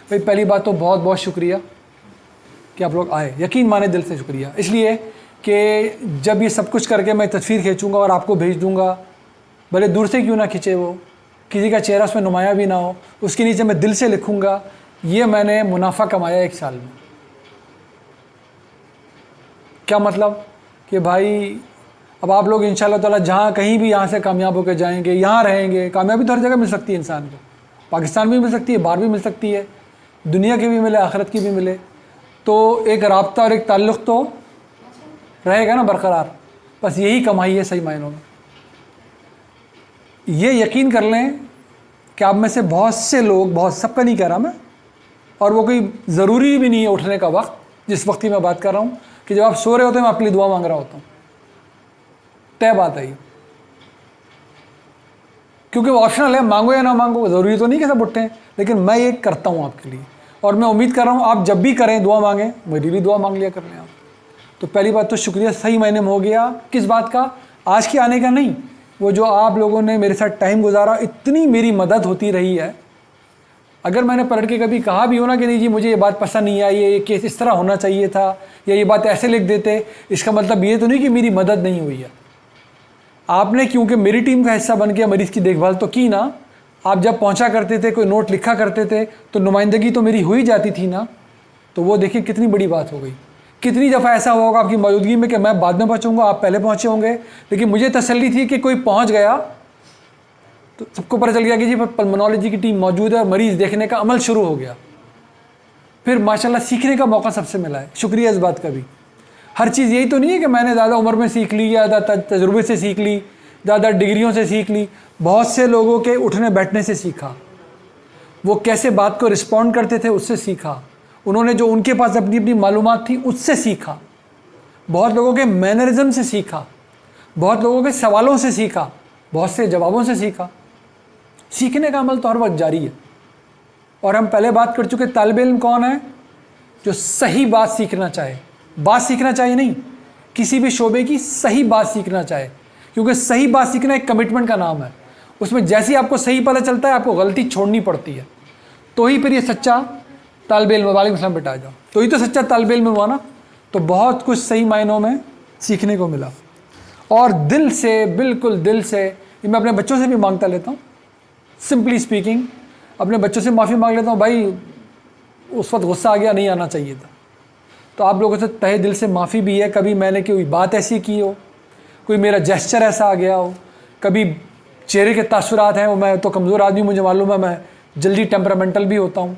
بھائی پہلی بات تو بہت بہت شکریہ کہ آپ لوگ آئے، یقین مانے دل سے شکریہ، اس لیے کہ جب یہ سب کچھ کر کے میں تصویر کھینچوں گا اور آپ کو بھیج دوں گا، بھلے دور سے کیوں نہ کھینچے، وہ کسی کا چہرہ اس میں نمایاں بھی نہ ہو، اس کے نیچے میں دل سے لکھوں گا، یہ میں نے منافع کمایا 1 سال میں۔ کیا مطلب کہ بھائی اب آپ لوگ انشاءاللہ تعالیٰ جہاں کہیں بھی یہاں سے کامیاب ہو کے جائیں گے، یہاں رہیں گے، کامیابی تو ہر جگہ مل سکتی ہے انسان کو، پاکستان بھی مل سکتی ہے، باہر بھی مل سکتی ہے، دنیا کی بھی ملے، آخرت کی بھی ملے، تو ایک رابطہ اور ایک تعلق تو رہے گا نا برقرار، بس یہی کمائی ہے صحیح معنوں میں۔ یہ یقین کر لیں کہ آپ میں سے بہت سے لوگ، بہت سب کا نہیں کہہ رہا میں، اور وہ کوئی ضروری بھی نہیں ہے اٹھنے کا وقت، جس وقت کی میں بات کر رہا ہوں کہ جب آپ سو رہے ہوتے ہیں میں آپ کے لیے دعا مانگ رہا ہوتا ہوں، طے بات ہے یہ، کیونکہ وہ آپشنل ہے، مانگو یا نہ مانگو، ضروری تو نہیں کہ سب اٹھیں، لیکن میں یہ کرتا ہوں آپ کے لیے، اور میں امید کر رہا ہوں آپ جب بھی کریں دعا مانگیں، میری بھی دعا مانگ لیا کر لیں آپ۔ تو پہلی بات تو شکریہ صحیح معنی میں ہو گیا، کس بات کا؟ آج کے آنے کا نہیں، وہ جو آپ لوگوں نے میرے ساتھ ٹائم گزارا، اتنی میری مدد ہوتی رہی ہے۔ اگر میں نے پلٹ کے کبھی کہا بھی ہو نا کہ نہیں جی مجھے یہ بات پسند نہیں آئی، یہ کیس اس طرح ہونا چاہیے تھا، یا یہ بات ایسے لکھ دیتے، اس کا مطلب یہ تو نہیں کہ میری مدد نہیں ہوئی ہے۔ آپ نے کیونکہ میری ٹیم کا حصہ بن کے مریض کی دیکھ بھال تو کی نا، آپ جب پہنچا کرتے تھے، کوئی نوٹ لکھا کرتے تھے، تو نمائندگی تو میری ہو ہی جاتی تھی نا، تو وہ دیکھیں کتنی بڑی بات ہو گئی۔ کتنی دفعہ ایسا ہوا ہوگا آپ کی موجودگی میں کہ میں بعد میں پہنچوں گا، آپ پہلے پہنچے ہوں گے، لیکن مجھے تسلی تھی کہ کوئی پہنچ گیا تو سب کو پتہ چل گیا کہ جی پلمونالوجی کی ٹیم موجود ہے، مریض دیکھنے کا عمل شروع ہو گیا۔ پھر ماشاءاللہ سیکھنے کا موقع سب سے ملا ہے، شکریہ اس بات کا بھی۔ ہر چیز یہی تو نہیں ہے کہ میں نے زیادہ عمر میں سیکھ لی، یا زیادہ تجربے سے سیکھ لی، زیادہ ڈگریوں سے سیکھ لی، بہت سے لوگوں کے اٹھنے بیٹھنے سے سیکھا، وہ کیسے بات کو رسپونڈ کرتے تھے اس سے سیکھا، انہوں نے جو ان کے پاس اپنی معلومات تھی اس سے سیکھا، بہت لوگوں کے مینرزم سے سیکھا، بہت لوگوں کے سوالوں سے سیکھا، بہت سے جوابوں سے سیکھا۔ سیکھنے کا عمل تو ہر وقت جاری ہے، اور ہم پہلے بات کر چکے طالب علم کون ہے؟ جو صحیح بات سیکھنا چاہے، بات سیکھنا چاہیے نہیں، کسی بھی شعبے کی صحیح بات سیکھنا چاہے، کیونکہ صحیح بات سیکھنا ایک کمٹمنٹ کا نام ہے، اس میں جیسی آپ کو صحیح پتہ چلتا ہے آپ کو غلطی چھوڑنی پڑتی ہے، تو ہی پھر یہ سچا طالب علم۔ وعلیکم السلام بیٹا، آ جاؤ۔ تو ہی تو سچا طالب علم ہوا نا، تو بہت کچھ صحیح معنوں میں سیکھنے کو ملا، اور دل سے، بالکل دل سے، یہ میں اپنے بچوں سے بھی مانگتا لیتا ہوں، سمپلی اسپیکنگ اپنے بچوں سے معافی مانگ لیتا ہوں، بھائی اس وقت غصہ آ گیا، نہیں آنا چاہیے تھا، تو آپ لوگوں سے تہہ دل سے معافی بھی ہے، کبھی میں نے کوئی بات ایسی کی ہو، کوئی میرا جیسچر ایسا آ گیا ہو، کبھی چہرے کے تاثرات ہیں، وہ میں تو کمزور آدمی، مجھے معلوم ہے میں جلدی ٹیمپرامنٹل بھی ہوتا ہوں،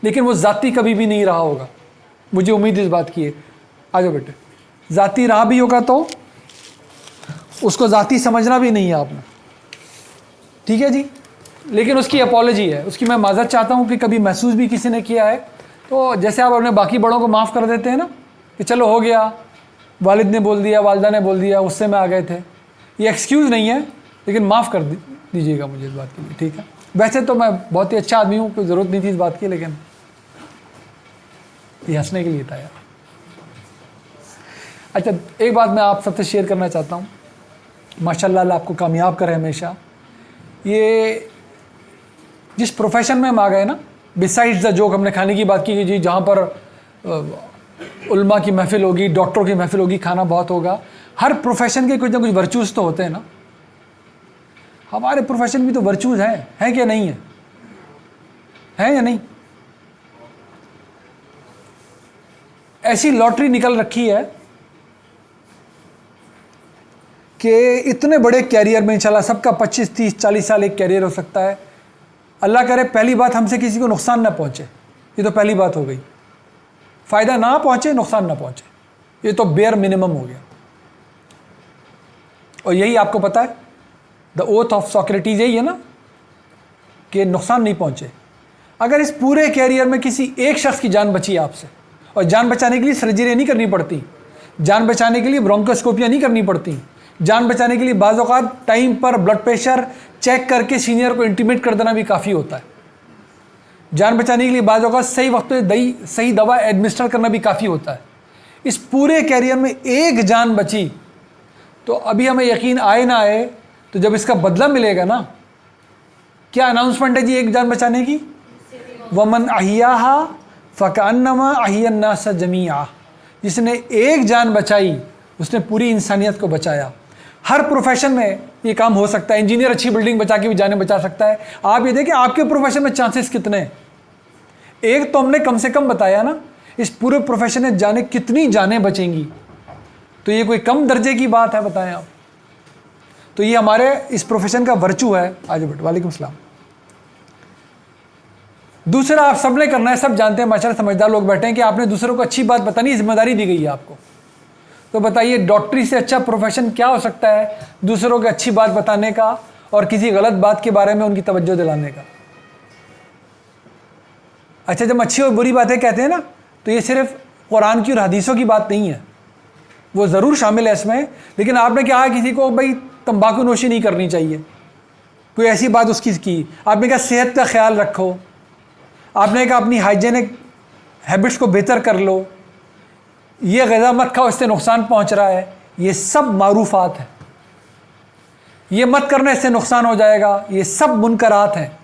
لیکن وہ ذاتی کبھی بھی نہیں رہا ہوگا، مجھے امید اس بات کی ہے۔ آ جاؤ بیٹے، ذاتی رہا بھی ہوگا تو اس کو ذاتی سمجھنا بھی نہیں ہے آپ نے، ٹھیک ہے جی، لیکن اس کی اپالوجی ہے، اس کی میں معذرت چاہتا ہوں کہ کبھی محسوس بھی کسی نے کیا ہے، تو جیسے آپ اپنے باقی بڑوں کو معاف کر دیتے ہیں نا کہ چلو ہو گیا، والد نے بول دیا، والدہ نے بول دیا، اس سے میں آ گئے تھے، یہ ایکسکیوز نہیں ہے، لیکن معاف کر دیجیے گا مجھے اس بات کے لیے، ٹھیک ہے؟ ویسے تو میں بہت ہی اچھا آدمی ہوں، کوئی ضرورت نہیں تھی اس بات کی، لیکن یہ ہنسنے کے لیے تھا یار۔ اچھا ایک بات میں آپ سب سے شیئر کرنا چاہتا ہوں، ماشاء اللہ آپ کو کامیاب کرے ہمیشہ۔ یہ جس پروفیشن میں ہم آ گئے نا، بسائڈز دا جوک، ہم نے کھانے کی بات کی کہ جی جہاں پر علماء کی محفل ہوگی، ڈاکٹروں کی محفل ہوگی، کھانا بہت ہوگا، ہر پروفیشن کے کچھ نہ کچھ ورچوز تو ہوتے ہیں نا، ہمارے پروفیشن بھی تو ورچوز ہیں کہ نہیں ہیں یا نہیں؟ ایسی لاٹری نکل رکھی ہے کہ اتنے بڑے کیریئر میں انشاءاللہ سب کا 25 30 40 سال ایک کیریئر ہو سکتا ہے، اللہ کرے پہلی بات ہم سے کسی کو نقصان نہ پہنچے، یہ تو پہلی بات ہو گئی، فائدہ نہ پہنچے، نقصان نہ پہنچے، یہ تو بیئر منیمم ہو گیا، اور یہی آپ کو پتہ ہے دا اوتھ آف سوکریٹیز یہی ہے نا کہ نقصان نہیں پہنچے۔ اگر اس پورے کیریئر میں کسی ایک شخص کی جان بچی آپ سے، اور جان بچانے کے لیے سرجری نہیں کرنی پڑتی، جان بچانے کے لیے برونکوسکوپیاں نہیں کرنی پڑتی، جان بچانے کے لیے بعض اوقات ٹائم پر بلڈ پریشر چیک کر کے سینئر کو انٹیمیٹ کر دینا بھی کافی ہوتا ہے، جان بچانے کے لیے بعض اوقات صحیح وقت پہ صحیح دوا ایڈمنسٹر کرنا بھی کافی ہوتا ہے۔ اس پورے کیریئر میں ایک جان بچی، تو ابھی ہمیں یقین آئے نہ آئے، تو جب اس کا بدلہ ملے گا نا، کیا اناؤنسمنٹ ہے جی ایک جان بچانے کی؟ वमन अहियाहा फ़कअन्नमा अहिया अन्नास जमीआ, जिसने एक जान बचाई उसने पूरी इंसानियत को बचाया। हर प्रोफेशन में ये काम हो सकता है। इंजीनियर अच्छी बिल्डिंग बचा के भी जाने बचा सकता है। आप ये देखिए आपके प्रोफेशन में चांसेस कितने हैं। एक तो हमने कम से कम बताया ना, इस पूरे प्रोफेशन में जाने कितनी जानें बचेंगी, तो ये कोई कम दर्जे की बात है, बताएं आप। तो ये हमारे इस प्रोफेशन का वर्चू है। आज बेट वालेकुम सलाम। दूसरा आप सब ने करना है, सब जानते हैं माशाल्लाह समझदार लोग बैठे हैं कि आपने दूसरों को अच्छी बात बतानी, जिम्मेदारी दी गई है आपको। तो बताइए डॉक्टरी से अच्छा प्रोफेशन क्या हो सकता है दूसरों को अच्छी बात बताने का और किसी गलत बात के बारे में उनकी तवज्जो दिलाने का। अच्छा, जब अच्छी और बुरी बातें कहते हैं ना, तो ये सिर्फ कुरान की और हदीसों की बात नहीं है, वो ज़रूर शामिल है इसमें। लेकिन आपने कहा किसी को भाई तंबाकू नोशी नहीं करनी चाहिए, कोई ऐसी बात उसकी की, आपने कहा सेहत का ख्याल रखो, आपने कहा अपनी हाइजेनिक हैबिट्स को बेहतर कर लो, ये ग़िज़ा मत खाओ इससे नुकसान पहुंच रहा है, ये सब मारूफात हैं। ये मत करने से नुकसान हो जाएगा, ये सब मुनकरात हैं।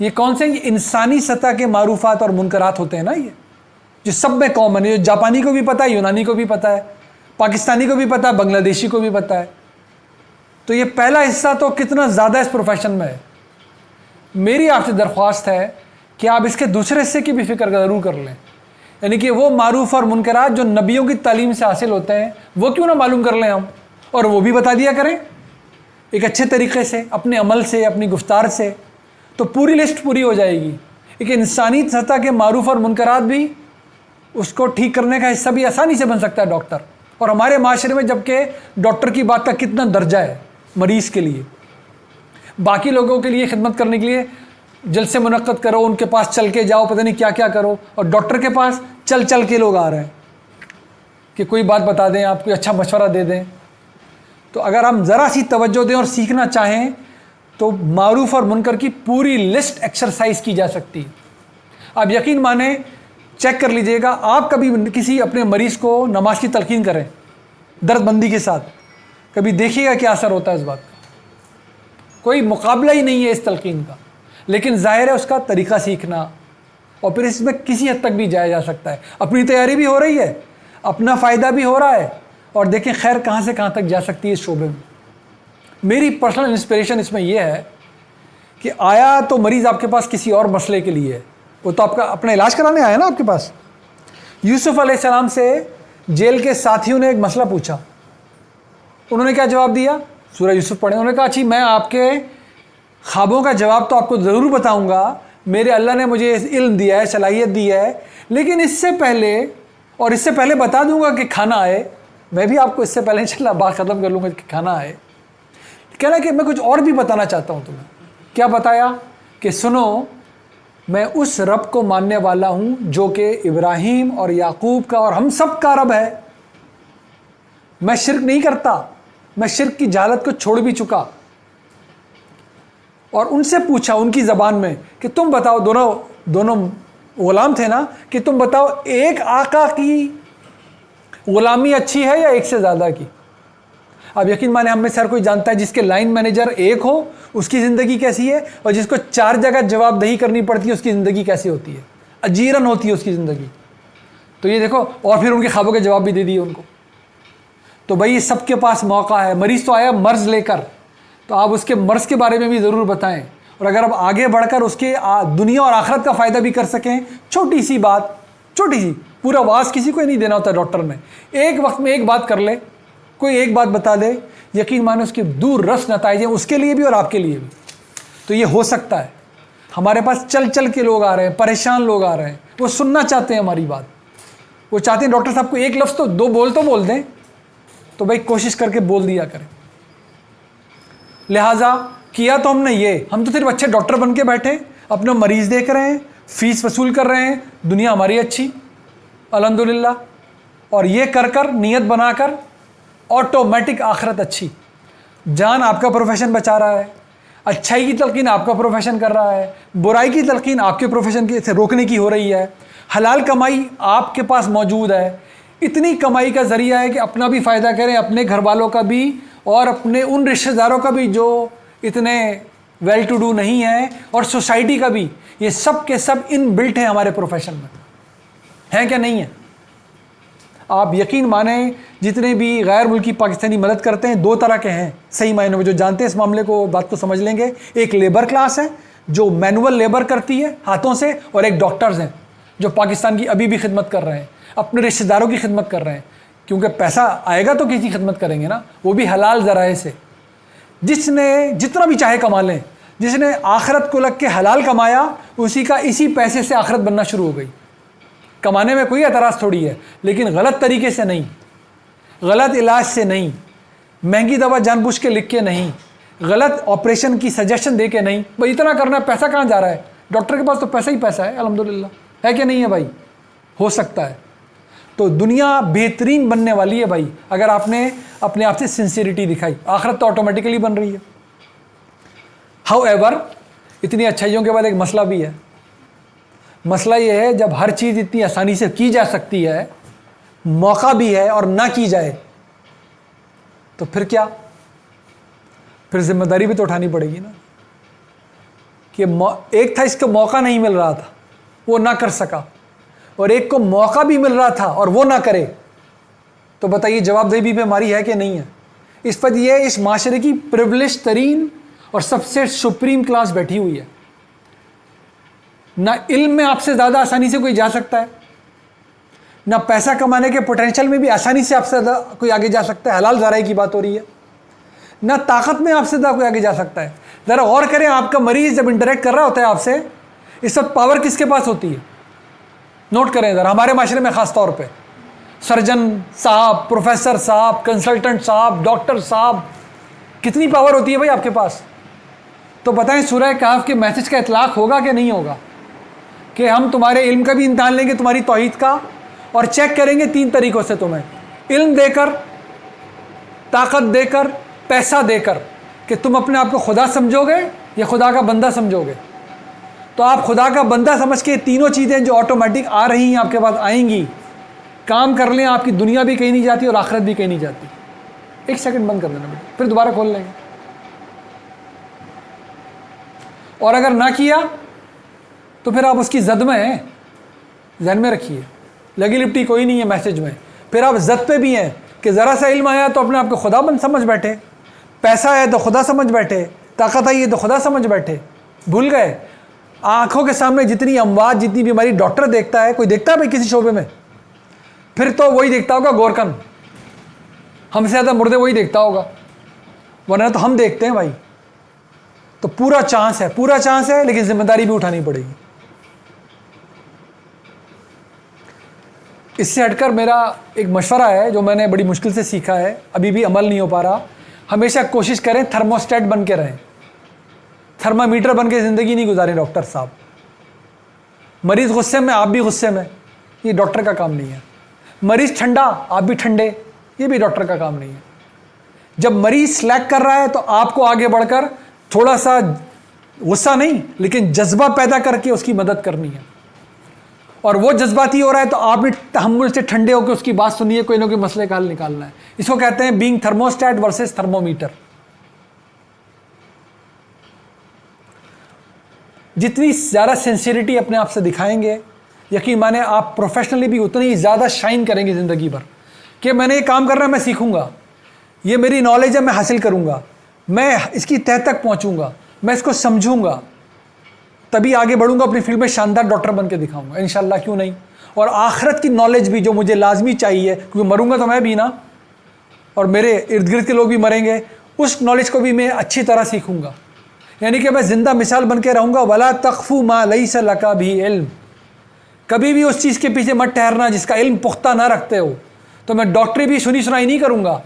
ये कौन से? ये इंसानी सतह के मारूफात और मुनकरात होते हैं ना, ये जो सब में कॉमन है, जो जापानी को भी पता है, यूनानी को भी पता है, पाकिस्तानी को भी पता है, बांग्लादेशी को भी पता है। तो ये पहला हिस्सा तो कितना ज़्यादा इस प्रोफेशन में है। मेरी आपसे दरख्वास्त है कि आप इसके दूसरे हिस्से की भी फ़िक्र ज़रूर कर लें, यानी कि वो मारूफ और मुनकरात जो नबियों की तालीम से हासिल होते हैं, वो क्यों ना मालूम कर लें हम, और वो भी बता दिया करें एक अच्छे तरीके से, अपने अमल से, अपनी गुफ्तार से, तो पूरी लिस्ट पूरी हो जाएगी। एक इंसानी सतह के मारूफ और मुनकरात भी, उसको ठीक करने का हिस्सा भी आसानी से बन सकता है डॉक्टर। और हमारे माशरे में जबकि डॉक्टर की बात का कितना दर्जा है मरीज़ के लिए, बाकी लोगों के लिए खिदमत करने के लिए जलसे मुनक्कद करो, उनके पास चल के जाओ, पता नहीं क्या क्या करो, और डॉक्टर के पास चल चल के लोग आ रहे हैं कि कोई बात बता दें, आप कोई अच्छा मशवरा दे दें। तो अगर हम ज़रा सी तवज्जो दें और सीखना चाहें तो मारूफ और मुनकर की पूरी लिस्ट एक्सरसाइज की जा सकती है। आप यकीन माने, चेक कर लीजिएगा, आप कभी किसी अपने मरीज़ को नमाज की तलकीन करें दर्दबंदी के साथ, कभी देखिएगा क्या असर होता है इस बात का। कोई मुकाबला ही नहीं है इस तलकीन का, लेकिन ज़ाहिर है उसका तरीक़ा सीखना, और फिर इसमें किसी हद तक भी जाया जा सकता है। अपनी तैयारी भी हो रही है, अपना फ़ायदा भी हो रहा है, और देखें खैर कहाँ से कहाँ तक जा सकती है इस शोबे में। मेरी पर्सनल इंस्पिरेशन इसमें यह है कि आया तो मरीज़ आपके पास किसी और मसले के लिए है, वो तो आपका अपना इलाज कराने आया ना आपके पास। यूसुफ अलैहिस्सलाम से जेल के साथियों ने एक मसला पूछा, उन्होंने क्या जवाब दिया? सूरह यूसुफ पढ़े। उन्होंने कहा जी मैं आपके ख्वाबों का जवाब तो आपको ज़रूर बताऊंगा, मेरे अल्लाह ने मुझे इल्म दिया है, सलाहियत दी है, लेकिन इससे पहले बता दूंगा कि खाना आए। मैं भी आपको इससे पहले चला बात ख़त्म कर लूँगा कि खाना आए। कहना कि मैं कुछ और भी बताना चाहता हूँ तुम्हें। क्या बताया? कि सुनो, मैं उस रब को मानने वाला हूँ जो कि इब्राहीम और याकूब का और हम सब का रब है। मैं शिर्क नहीं करता, मैं शिर्क की जहालत को छोड़ भी चुका। और उनसे पूछा उनकी ज़बान में कि तुम बताओ, दोनों ग़ुलाम थे ना, कि तुम बताओ एक आका की ग़ुलामी अच्छी है या एक से ज़्यादा की? अब यकीन माने हम में से हर कोई जानता है जिसके लाइन मैनेजर एक हो उसकी ज़िंदगी कैसी है, और जिसको 4 जगह जवाबदेही करनी पड़ती है उसकी ज़िंदगी कैसी होती है, अजीरन होती है उसकी ज़िंदगी। तो ये देखो, और फिर उनके ख्वाबों के जवाब भी दे दिए उनको। तो भाई सबके पास मौका है। मरीज़ तो आया मर्ज़ लेकर, तो आप उसके मर्ज़ के बारे में भी ज़रूर बताएं, और अगर आप आगे बढ़कर उसके दुनिया और आखिरत का फ़ायदा भी कर सकें। छोटी सी बात, छोटी सी, पूरा वास किसी को ही नहीं देना होता डॉक्टर ने, एक वक्त में एक बात कर ले, कोई एक बात बता दे, यकीन माने उसके दूर रस नताइज हैं उसके लिए भी और आपके लिए भी। तो ये हो सकता है। हमारे पास चल चल के लोग आ रहे हैं, परेशान लोग आ रहे हैं, वो सुनना चाहते हैं हमारी बात, वो चाहते हैं डॉक्टर साहब को एक लफ्ज़ तो बोल दें। तो भाई कोशिश करके बोल दिया करें। लिहाजा किया तो हमने ये, हम तो सिर्फ अच्छे डॉक्टर बन के बैठे, अपने मरीज़ देख रहे हैं, फ़ीस वसूल कर रहे हैं, दुनिया हमारी अच्छी अल्हम्दुलिल्लाह, और ये कर नीयत बनाकर ऑटोमेटिक आखिरत अच्छी। जान आपका प्रोफेशन बचा रहा है, अच्छाई की तलकीन आपका प्रोफेशन कर रहा है, बुराई की तलकीन आपके प्रोफेशन के से रोकने की हो रही है, हलाल कमाई आपके पास मौजूद है। इतनी कमाई का ज़रिया है कि अपना भी फ़ायदा करें, अपने घर वालों का भी, और अपने उन रिश्तेदारों का भी जो इतने वेल टू डू नहीं है, और सोसाइटी का भी, ये सब के सब इन बिल्ट हैं हमारे प्रोफेशन में, हैं क्या नहीं है? आप यकीन माने जितने भी गैर मुल्की पाकिस्तानी मदद करते हैं, दो तरह के हैं सही मायनों में, जो जानते हैं इस मामले को, बात को समझ लेंगे। एक लेबर क्लास है जो मैनुअल लेबर करती है हाथों से, और एक डॉक्टर्स हैं जो पाकिस्तान की अभी भी खिदमत कर रहे हैं, अपने रिश्तेदारों की खिदमत कर रहे हैं, क्योंकि पैसा आएगा तो किसी खिदमत करेंगे ना, वो भी हलाल ज़राए से। जिसने जितना भी चाहे कमा लें, जिसने आखिरत को लग के हलाल कमाया, उसी का इसी पैसे से आखिरत बनना शुरू हो गई। कमाने में कोई एतराज़ थोड़ी है, लेकिन गलत तरीके से नहीं, गलत इलाज से नहीं, महंगी दवा जानबूझ के लिख के नहीं, गलत ऑपरेशन की सजेशन दे के नहीं। भाई इतना करना है, पैसा कहाँ जा रहा है? डॉक्टर के पास तो पैसा ही पैसा है, अल्हम्दुलिल्लाह, है कि नहीं है भाई? हो सकता है। तो दुनिया बेहतरीन बनने वाली है भाई, अगर आपने अपने आप से सिंसियरिटी दिखाई। आखिरत तो ऑटोमेटिकली बन रही है। हाउएवर, इतनी अच्छाइयों के बाद एक मसला भी है। मसला ये है, जब हर चीज़ इतनी आसानी से की जा सकती है, मौका भी है, और ना की जाए तो फिर क्या? फिर जिम्मेदारी भी तो उठानी पड़ेगी ना, कि एक था इसको मौका नहीं मिल रहा था, वो ना कर सका, और एक को मौका भी मिल रहा था और वो ना करे, तो बताइए जवाबदेही भी हमारी है कि नहीं है? इस पर ये इस माशरे की प्रिविलेज तरीन और सबसे सुप्रीम क्लास बैठी हुई है। ना इल्म में आपसे ज़्यादा आसानी से कोई जा सकता है, ना पैसा कमाने के पोटेंशियल में भी आसानी से आपसे ज़्यादा कोई आगे जा सकता है, हलाल ज़राए की बात हो रही है, ना ताकत में आपसे ज़्यादा कोई आगे जा सकता है। ज़रा गौर करें, आपका मरीज़ जब इंटरेक्ट कर रहा होता है आपसे, इस वक्त पावर किसके पास होती है? नोट करें ज़रा, हमारे माशरे में ख़ास तौर पे सर्जन साहब, प्रोफेसर साहब, कंसल्टेंट साहब, डॉक्टर साहब, कितनी पावर होती है भाई आपके पास? तो बताएं, सूरह कहफ के मैसेज का इतलाक होगा कि नहीं होगा, कि हम तुम्हारे इल्म का भी इम्तहान लेंगे, तुम्हारी तौहीद का, और चेक करेंगे 3 तरीक़ों से, तुम्हें इल्म देकर, ताकत देकर, पैसा देकर, कि तुम अपने आप को खुदा समझोगे या खुदा का बंदा समझोगे। तो आप खुदा का बंदा समझ के तीनों चीज़ें जो ऑटोमेटिक आ रही हैं आपके पास आएंगी, काम कर लें, आपकी दुनिया भी कहीं नहीं जाती और आखिरत भी कहीं नहीं जाती। 1 सेकंड बंद कर देना बेटा, फिर दोबारा खोल लेंगे। और अगर ना किया तो फिर आप उसकी जद में हैं, ज़हन में रखिए, लगी लिपटी कोई नहीं है मैसेज में। फिर आप जद पे भी हैं कि ज़रा सा इल्म आया तो अपने आप को खुदा बन समझ बैठे, पैसा आया तो खुदा समझ बैठे, ताकत आई है तो खुदा समझ बैठे। भूल गए आँखों के सामने जितनी अमवात, जितनी बीमारी डॉक्टर देखता है, कोई देखता है भाई किसी शोबे में? फिर तो वही देखता होगा गोरकन, हमसे ज़्यादा मुर्दे वही देखता होगा, वरना तो हम देखते हैं भाई। तो पूरा चांस है, पूरा चांस है, लेकिन जिम्मेदारी भी उठानी पड़ेगी। इससे हटकर मेरा एक मशवरा है जो मैंने बड़ी मुश्किल से सीखा है, अभी भी अमल नहीं हो पा रहा। हमेशा कोशिश करें थर्मोस्टेट बन के रहें, थर्मामीटर बन के ज़िंदगी नहीं गुजारें डॉक्टर साहब। मरीज़ गुस्से में, आप भी गुस्से में, ये डॉक्टर का काम नहीं है। मरीज़ ठंडा, आप भी ठंडे, ये भी डॉक्टर का काम नहीं है। जब मरीज़ स्लैक कर रहा है तो आपको आगे बढ़कर थोड़ा सा गुस्सा नहीं, लेकिन जज्बा पैदा करके उसकी मदद करनी है। और वो जज्बाती हो रहा है तो आपने तहम्मुल से ठंडे होकर उसकी बात सुनिए, कोई ना कोई मसले का हल निकालना है। इसको कहते हैं बीइंग थर्मोस्टेट वर्सेस थर्मोमीटर। जितनी ज़्यादा सिंसियरिटी अपने आप से दिखाएंगे, यकीन माने आप प्रोफेशनली भी उतनी ही ज़्यादा शाइन करेंगे ज़िंदगी भर, कि मैंने ये काम करना है, मैं सीखूंगा, ये मेरी नॉलेज है, मैं हासिल करूंगा, मैं इसकी तह तक पहुंचूंगा, मैं इसको समझूंगा, तभी आगे बढ़ूंगा, अपनी फील्ड में शानदार डॉक्टर बन के दिखाऊंगा इंशाल्लाह, क्यों नहीं। और आखिरत की नॉलेज भी जो मुझे लाजमी चाहिए, क्योंकि मरूंगा तो मैं भी ना, और मेरे इर्द गिर्द के लोग भी मरेंगे, उस नॉलेज को भी मैं अच्छी तरह सीखूंगा। यानी कि मैं ज़िंदा मिसाल बन के रहूँगा। वला तख्फू मा लैसा लका भी इल्म, कभी भी उस चीज़ के पीछे मत ठहरना जिसका इल्म पुख्ता ना रखते हो। तो मैं डॉक्टरी भी सुनी सुनाई नहीं करूँगा,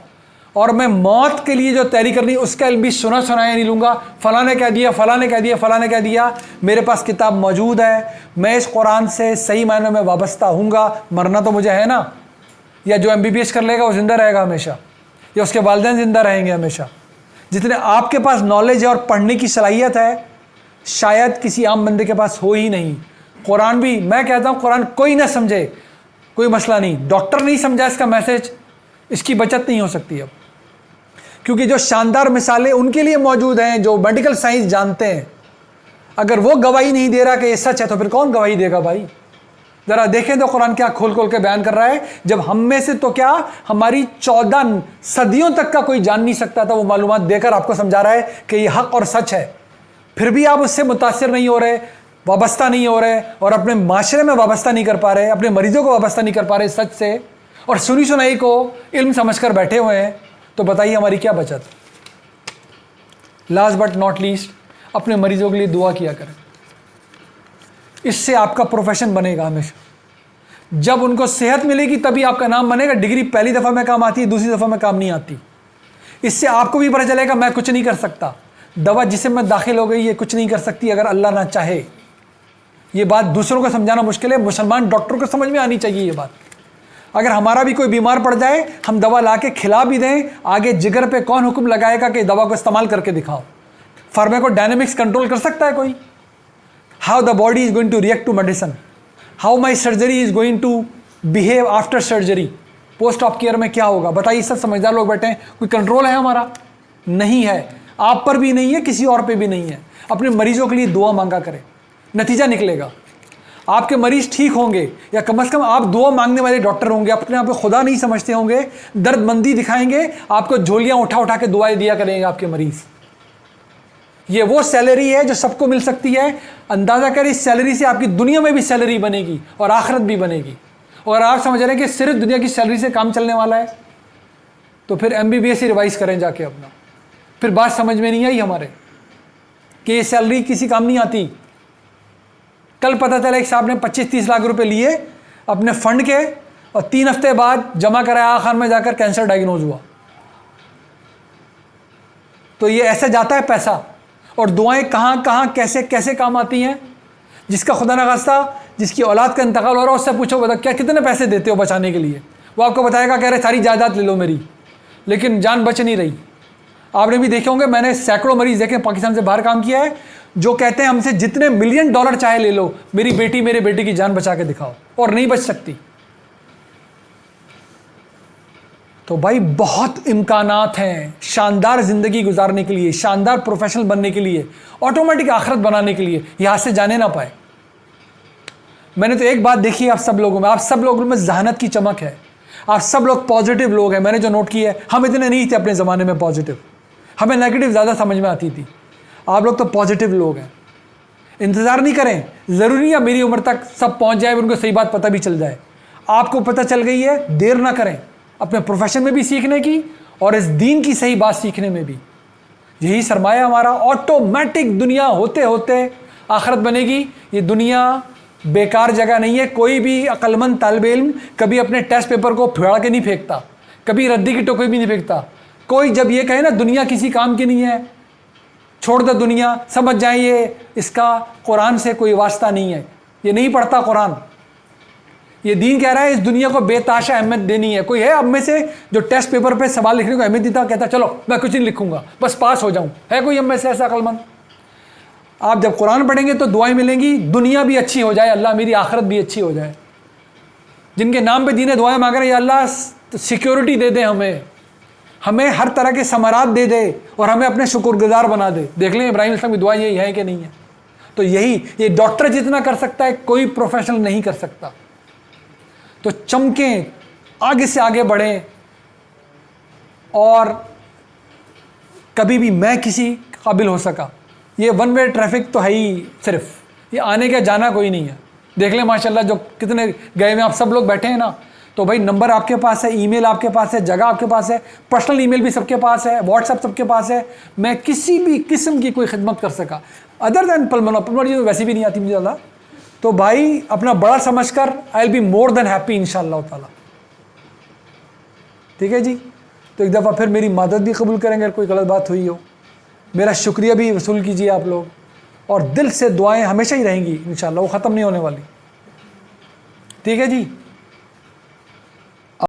और मैं मौत के लिए जो तैयारी करनी उसका इल्म भी सुना सुनाया नहीं लूँगा। फ़लाँ ने कह दिया, फ़लाँ ने कह दिया, फ़लाँ ने कह दिया। मेरे पास किताब मौजूद है, मैं इस कुरान से सही मायनों में वाबस्ता हूँगा। मरना तो मुझे है ना, या जो MBBS कर लेगा वो ज़िंदा रहेगा हमेशा, या उसके वालिदैन ज़िंदा रहेंगे हमेशा। जितने आपके पास नॉलेज है और पढ़ने की सलाहियत है, शायद किसी आम बंदे के पास हो ही नहीं। कुरान भी, मैं कहता हूँ कुरान कोई ना समझे कोई मसला नहीं, डॉक्टर नहीं समझा इसका मैसेज, इसकी बचत नहीं हो सकती अब। کیونکہ جو شاندار مثالیں ان کے لیے موجود ہیں جو میڈیکل سائنس جانتے ہیں، اگر وہ گواہی نہیں دے رہا کہ یہ سچ ہے تو پھر کون گواہی دے گا بھائی؟ ذرا دیکھیں تو قرآن کیا کھول کھول کے بیان کر رہا ہے، جب ہم میں سے تو کیا ہماری 14 صدیوں تک کا کوئی جان نہیں سکتا تھا، وہ معلومات دے کر آپ کو سمجھا رہا ہے کہ یہ حق اور سچ ہے، پھر بھی آپ اس سے متاثر نہیں ہو رہے، وابستہ نہیں ہو رہے، اور اپنے معاشرے میں وابستہ نہیں کر پا رہے، اپنے مریضوں کو وابستہ نہیں کر پا رہے سچ سے، اور سنی سنائی کو علم سمجھ کر بیٹھے ہوئے ہیں، تو بتائیے ہماری کیا بچت؟ لاسٹ بٹ ناٹ لیسٹ، اپنے مریضوں کے لیے دعا کیا کریں، اس سے آپ کا پروفیشن بنے گا ہمیشہ۔ جب ان کو صحت ملے گی تبھی آپ کا نام بنے گا۔ ڈگری پہلی دفعہ میں کام آتی ہے، دوسری دفعہ میں کام نہیں آتی۔ اس سے آپ کو بھی پتہ چلے گا میں کچھ نہیں کر سکتا، دوا جسم میں داخل ہو گئی یہ کچھ نہیں کر سکتی اگر اللہ نہ چاہے۔ یہ بات دوسروں کو سمجھانا مشکل ہے، مسلمان ڈاکٹر کو سمجھ میں آنی چاہیے یہ بات۔ اگر ہمارا بھی کوئی بیمار پڑ جائے، ہم دوا لا کے کھلا بھی دیں، آگے جگر پہ کون حکم لگائے گا کہ دوا کو استعمال کر کے دکھاؤ؟ فارما ڈائنامکس کنٹرول کر سکتا ہے کوئی؟ How the body is going to react to medicine, how my surgery is going to behave after surgery, post of care میں کیا ہوگا؟ بتائیے، سب سمجھدار لوگ بیٹھے ہیں، کوئی کنٹرول ہے ہمارا؟ نہیں ہے، آپ پر بھی نہیں ہے، کسی اور پہ بھی نہیں ہے۔ اپنے مریضوں کے لیے دعا مانگا کریں، نتیجہ نکلے گا، آپ کے مریض ٹھیک ہوں گے، یا کم از کم آپ دعا مانگنے والے ڈاکٹر ہوں گے، اپنے آپ کو خدا نہیں سمجھتے ہوں گے، درد مندی دکھائیں گے، آپ کو جھولیاں اٹھا اٹھا کے دعائیں دیا کریں گے آپ کے مریض۔ یہ وہ سیلری ہے جو سب کو مل سکتی ہے، اندازہ کریں اس سیلری سے آپ کی دنیا میں بھی سیلری بنے گی اور آخرت بھی بنے گی۔ اور آپ سمجھ رہے ہیں کہ صرف دنیا کی سیلری سے کام چلنے والا ہے، تو پھر MBBS ہی ریوائز کریں جا کے اپنا۔ پھر بات سمجھ میں نہیں آئی ہمارے کہ یہ سیلری کسی کام نہیں آتی۔ کل پتہ چلا ایک صاحب نے 25-30 لاکھ روپے لیے اپنے فنڈ کے، اور 3 ہفتے بعد جمع کرایا، آخر میں جا کر کینسر ڈائگنوز ہوا۔ تو یہ ایسے جاتا ہے پیسہ، اور دعائیں کہاں کہاں کیسے کیسے کام آتی ہیں۔ جس کا خدا نخواستہ جس کی اولاد کا انتقال ہو رہا ہے، اس سے پوچھو بتا کیا کتنے پیسے دیتے ہو بچانے کے لیے، وہ آپ کو بتائے گا، کہہ رہے ساری جائیداد لے لو میری، لیکن جان بچ نہیں رہی۔ آپ نے بھی دیکھے ہوں گے، میں نے سینکڑوں مریض دیکھے پاکستان سے باہر کام کیا ہے، جو کہتے ہیں ہم سے جتنے $1 ملین چاہے لے لو، میری بیٹی میرے بیٹے کی جان بچا کے دکھاؤ، اور نہیں بچ سکتی۔ تو بھائی بہت امکانات ہیں شاندار زندگی گزارنے کے لیے، شاندار پروفیشنل بننے کے لیے، آٹومیٹک آخرت بنانے کے لیے، یہاں سے جانے نہ پائے۔ میں نے تو ایک بات دیکھی ہے آپ سب لوگوں میں، آپ سب لوگوں میں ذہانت کی چمک ہے، آپ سب لوگ پازیٹیو لوگ ہیں۔ میں نے جو نوٹ کیا ہے، ہم اتنے نہیں تھے اپنے زمانے میں پازیٹیو، ہمیں نیگیٹو زیادہ سمجھ میں آتی تھی، آپ لوگ تو پازیٹیو لوگ ہیں۔ انتظار نہیں کریں، ضروری ہے میری عمر تک سب پہنچ جائے، ان کو صحیح بات پتہ بھی چل جائے۔ آپ کو پتہ چل گئی ہے، دیر نہ کریں اپنے پروفیشن میں بھی سیکھنے کی، اور اس دین کی صحیح بات سیکھنے میں بھی۔ یہی سرمایہ ہمارا، آٹومیٹک دنیا ہوتے ہوتے آخرت بنے گی۔ یہ دنیا بیکار جگہ نہیں ہے۔ کوئی بھی عقلمند طالب علم کبھی اپنے ٹیسٹ پیپر کو پھاڑ کے نہیں پھینکتا، کبھی ردی کی ٹوکری بھی نہیں پھینکتا۔ کوئی جب یہ کہے نا دنیا کسی کام کی نہیں ہے، چھوڑ دو دنیا، سمجھ جائیں یہ اس کا قرآن سے کوئی واسطہ نہیں ہے، یہ نہیں پڑھتا قرآن۔ یہ دین کہہ رہا ہے اس دنیا کو بے تحاشا اہمیت دینی ہے۔ کوئی ہے اب میں سے جو ٹیسٹ پیپر پہ سوال لکھنے کو اہمیت دیتا، کہتا چلو میں کچھ نہیں لکھوں گا بس پاس ہو جاؤں؟ ہے کوئی اب میں سے ایسا عقلمند؟ آپ جب قرآن پڑھیں گے تو دعائیں ملیں گی، دنیا بھی اچھی ہو جائے، اللہ میری آخرت بھی اچھی ہو جائے۔ جن کے نام پہ دین دعائیں مانگ رہے ہیں، یا اللہ سیکیورٹی دے دے، ہمیں ہر طرح کے ثمرات دے دے، اور ہمیں اپنے شکر گزار بنا دے۔ دیکھ لیں ابراہیم علیہ السلام کی دعا یہی ہے کہ نہیں ہے؟ تو یہی یہ ڈاکٹر جتنا کر سکتا ہے کوئی پروفیشنل نہیں کر سکتا۔ تو چمکیں، آگے سے آگے بڑھیں، اور کبھی بھی میں کسی قابل ہو سکا۔ یہ ون وے ٹریفک تو ہے ہی، صرف یہ آنے کا جانا کوئی نہیں ہے۔ دیکھ لیں ماشاءاللہ جو کتنے گئے ہوئے آپ سب لوگ بیٹھے ہیں نا، تو بھائی نمبر آپ کے پاس ہے، ای میل آپ کے پاس ہے، جگہ آپ کے پاس ہے، پرسنل ای میل بھی سب کے پاس ہے، واٹس ایپ سب کے پاس ہے۔ میں کسی بھی قسم کی کوئی خدمت کر سکا ادر دین پلمونری ویسی بھی نہیں آتی مجھے اللہ، تو بھائی اپنا بڑا سمجھ کر آئی will be more than happy انشاءاللہ تعالیٰ۔ ٹھیک ہے جی، تو ایک دفعہ پھر میری مدد بھی قبول کریں گے اگر کوئی غلط بات ہوئی ہو، میرا شکریہ بھی وصول کیجیے آپ لوگ، اور دل سے دعائیں ہمیشہ ہی رہیں گی انشاءاللہ، وہ ختم نہیں ہونے والی۔ ٹھیک ہے جی۔